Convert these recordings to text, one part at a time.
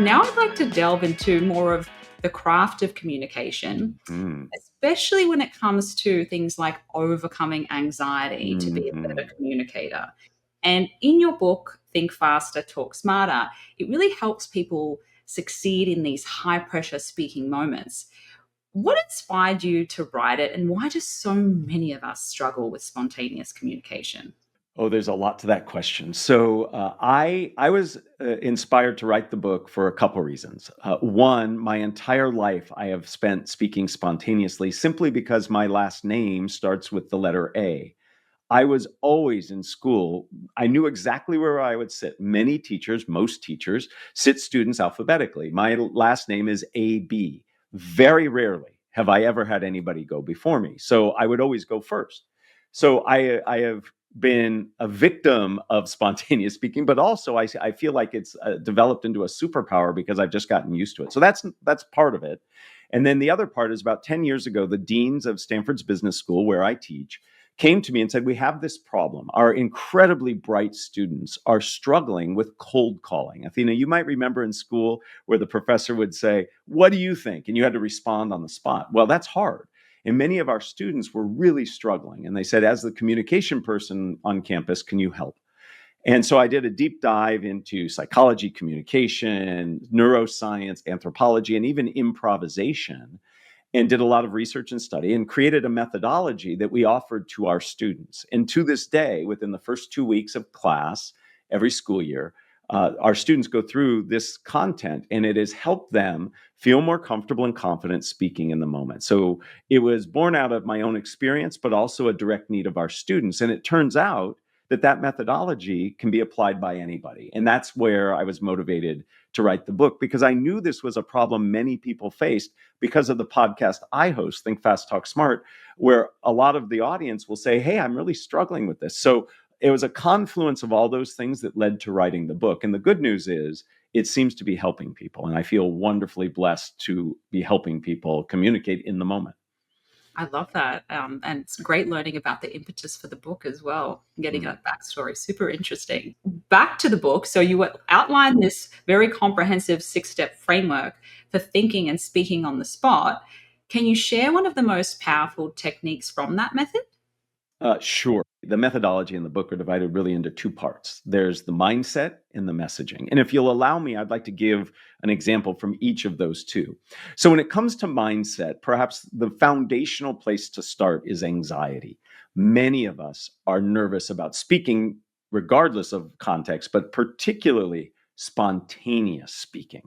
Now I'd like to delve into more of the craft of communication, Mm. especially when it comes to things like overcoming anxiety to be a better Mhm. communicator. And in your book, Think Faster, Talk Smarter, it really helps people succeed in these high pressure speaking moments. What inspired you to write it, and why do so many of us struggle with spontaneous communication? Oh, there's a lot to that question. So I was inspired to write the book for a couple reasons. One, my entire life I have spent speaking spontaneously simply because my last name starts with the letter A. I was always in school. I knew exactly where I would sit. Many teachers, most teachers, sit students alphabetically. My last name is AB. Very rarely have I ever had anybody go before me. So I would always go first. So I have been a victim of spontaneous speaking, but also I feel like it's developed into a superpower because I've just gotten used to it. So that's part of it. And then the other part is about 10 years ago, the deans of Stanford's business school, where I teach, came to me and said, we have this problem. Our incredibly bright students are struggling with cold calling. Athena, you might remember in school where the professor would say, what do you think? And you had to respond on the spot. Well, that's hard. And many of our students were really struggling. And they said, as the communication person on campus, can you help? And so I did a deep dive into psychology, communication, neuroscience, anthropology, and even improvisation, and did a lot of research and study and created a methodology that we offered to our students. And to this day, within the first 2 weeks of class, every school year, our students go through this content, and it has helped them feel more comfortable and confident speaking in the moment. So it was born out of my own experience, but also a direct need of our students. And it turns out that that methodology can be applied by anybody. And that's where I was motivated to write the book, because I knew this was a problem many people faced because of the podcast I host, Think Fast, Talk Smart, where a lot of the audience will say, hey, I'm really struggling with this. So it was a confluence of all those things that led to writing the book. And the good news is it seems to be helping people. And I feel wonderfully blessed to be helping people communicate in the moment. I love that. And it's great learning about the impetus for the book as well, getting Mm. a backstory. Super interesting. Back to the book. So you outlined this very comprehensive 6-step framework for thinking and speaking on the spot. Can you share one of the most powerful techniques from that method? Sure. The methodology in the book are divided really into two parts. There's the mindset and the messaging. And if you'll allow me, I'd like to give an example from each of those two. So, when it comes to mindset, perhaps the foundational place to start is anxiety. Many of us are nervous about speaking, regardless of context, but particularly spontaneous speaking.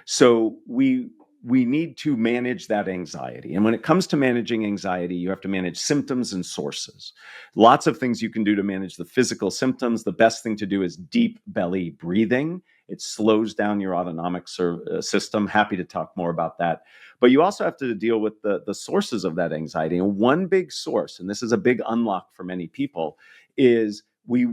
So we need to manage that anxiety. And when it comes to managing anxiety, you have to manage symptoms and sources. Lots of things you can do to manage the physical symptoms. The best thing to do is deep belly breathing. It slows down your autonomic system. Happy to talk more about that. But you also have to deal with the sources of that anxiety. And one big source, and this is a big unlock for many people, is we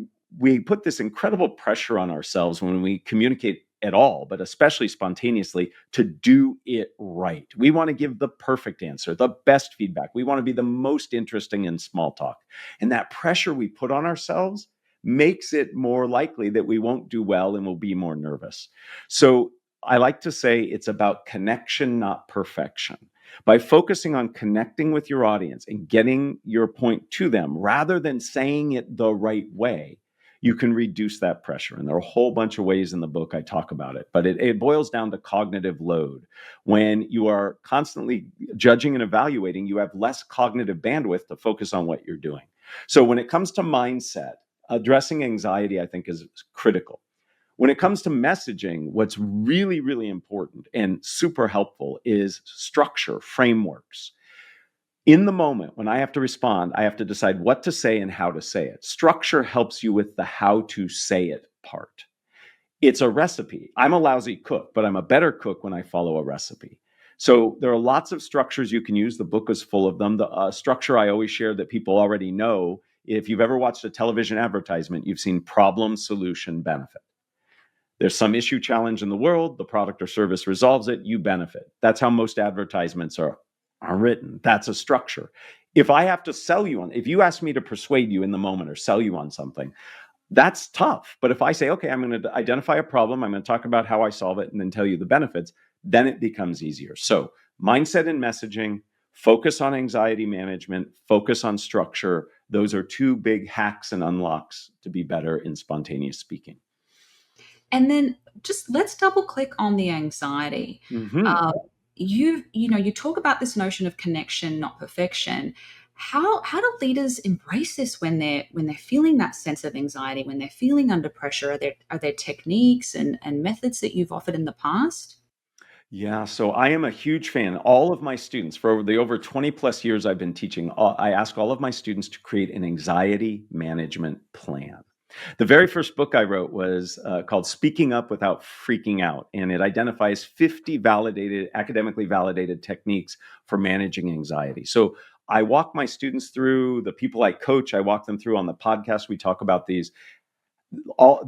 put this incredible pressure on ourselves when we communicate at all, but especially spontaneously, to do it right. We want to give the perfect answer, the best feedback. We want to be the most interesting in small talk. And that pressure we put on ourselves makes it more likely that we won't do well and will be more nervous. So I like to say it's about connection, not perfection. By focusing on connecting with your audience and getting your point to them rather than saying it the right way, you can reduce that pressure. And there are a whole bunch of ways in the book I talk about it, but it boils down to cognitive load. When you are constantly judging and evaluating, you have less cognitive bandwidth to focus on what you're doing. So when it comes to mindset, addressing anxiety, I think, is critical. When it comes to messaging, what's really, really important and super helpful is structure, frameworks. In the moment when I have to respond, I have to decide what to say and how to say it. Structure helps you with the how to say it part. It's a recipe. I'm a lousy cook, but I'm a better cook when I follow a recipe. So there are lots of structures you can use. The book is full of them. The structure I always share that people already know, if you've ever watched a television advertisement, you've seen problem, solution, benefit. There's some issue challenge in the world, the product or service resolves it, you benefit. That's how most advertisements are written. That's a structure. If I have to sell you on, if you ask me to persuade you in the moment or sell you on something, That's tough. But if I say, okay, I'm going to identify a problem, I'm going to talk about how I solve it, and then tell you the benefits, then it becomes easier. So mindset and messaging, focus on anxiety management, focus on structure. Those are two big hacks and unlocks to be better in spontaneous speaking. And then just let's double click on the anxiety. Mm-hmm. You talk about this notion of connection, not perfection. How do leaders embrace this when they're feeling that sense of anxiety, when they're feeling under pressure? Are there techniques and methods that you've offered in the past? Yeah, so I am a huge fan. All of my students, for the over 20 plus years I've been teaching, I ask all of my students to create an anxiety management plan. The very first book I wrote was called Speaking Up Without Freaking Out, and it identifies 50 academically validated techniques for managing anxiety. So I walk my students through, the people I coach, I walk them through on the podcast. We talk about these.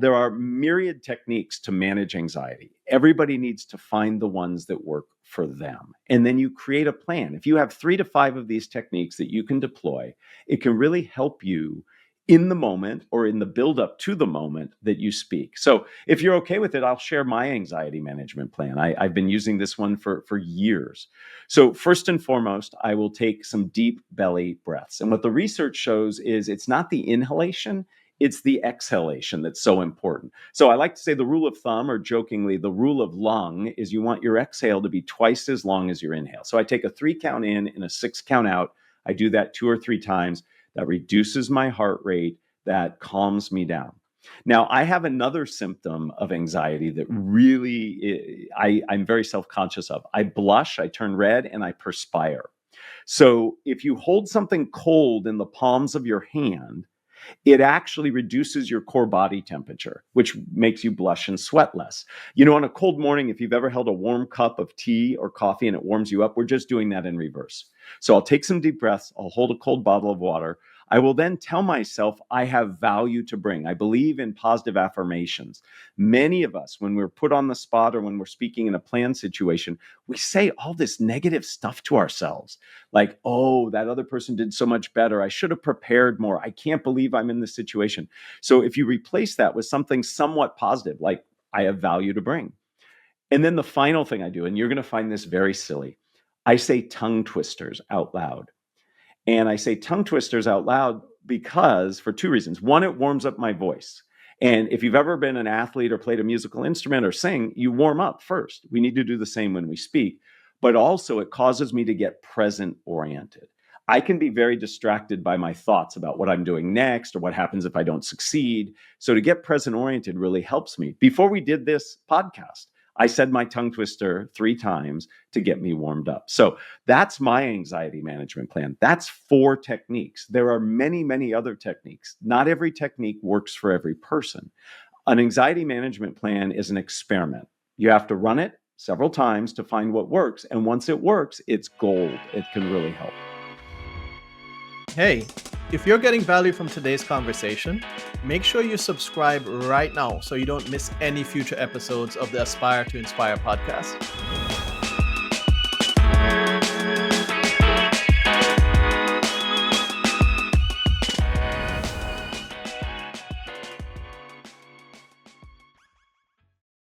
There are myriad techniques to manage anxiety. Everybody needs to find the ones that work for them. And then you create a plan. If you have 3 to 5 of these techniques that you can deploy, it can really help you in the moment or in the buildup to the moment that you speak. So if you're okay with it, I'll share my anxiety management plan. I've been using this one for years. So first and foremost, I will take some deep belly breaths. And what the research shows is it's not the inhalation, it's the exhalation that's so important. So I like to say the rule of thumb, or jokingly, the rule of lung, is you want your exhale to be twice as long as your inhale. So I take a 3 count in and a 6 count out. I do that 2 or 3 times. That reduces my heart rate. That calms me down. Now, I have another symptom of anxiety that really I'm very self-conscious of. I blush, I turn red, and I perspire. So if you hold something cold in the palms of your hand, it actually reduces your core body temperature, which makes you blush and sweat less. On a cold morning, if you've ever held a warm cup of tea or coffee and it warms you up, we're just doing that in reverse. So I'll take some deep breaths. I'll hold a cold bottle of water. I will then tell myself I have value to bring. I believe in positive affirmations. Many of us, when we're put on the spot or when we're speaking in a planned situation, we say all this negative stuff to ourselves. Like, oh, that other person did so much better. I should have prepared more. I can't believe I'm in this situation. So if you replace that with something somewhat positive, like I have value to bring. And then the final thing I do, and you're going to find this very silly, I say tongue twisters out loud. And I say tongue twisters out loud because for 2 reasons. One, it warms up my voice. And if you've ever been an athlete or played a musical instrument or sing, you warm up first. We need to do the same when we speak. But also it causes me to get present oriented. I can be very distracted by my thoughts about what I'm doing next or what happens if I don't succeed. So to get present oriented really helps me. Before we did this podcast, I said my tongue twister 3 times to get me warmed up. So that's my anxiety management plan. That's 4 techniques. There are many, many other techniques. Not every technique works for every person. An anxiety management plan is an experiment. You have to run it several times to find what works. And once it works, it's gold. It can really help. Hey, if you're getting value from today's conversation, make sure you subscribe right now so you don't miss any future episodes of the Aspire to Inspire podcast.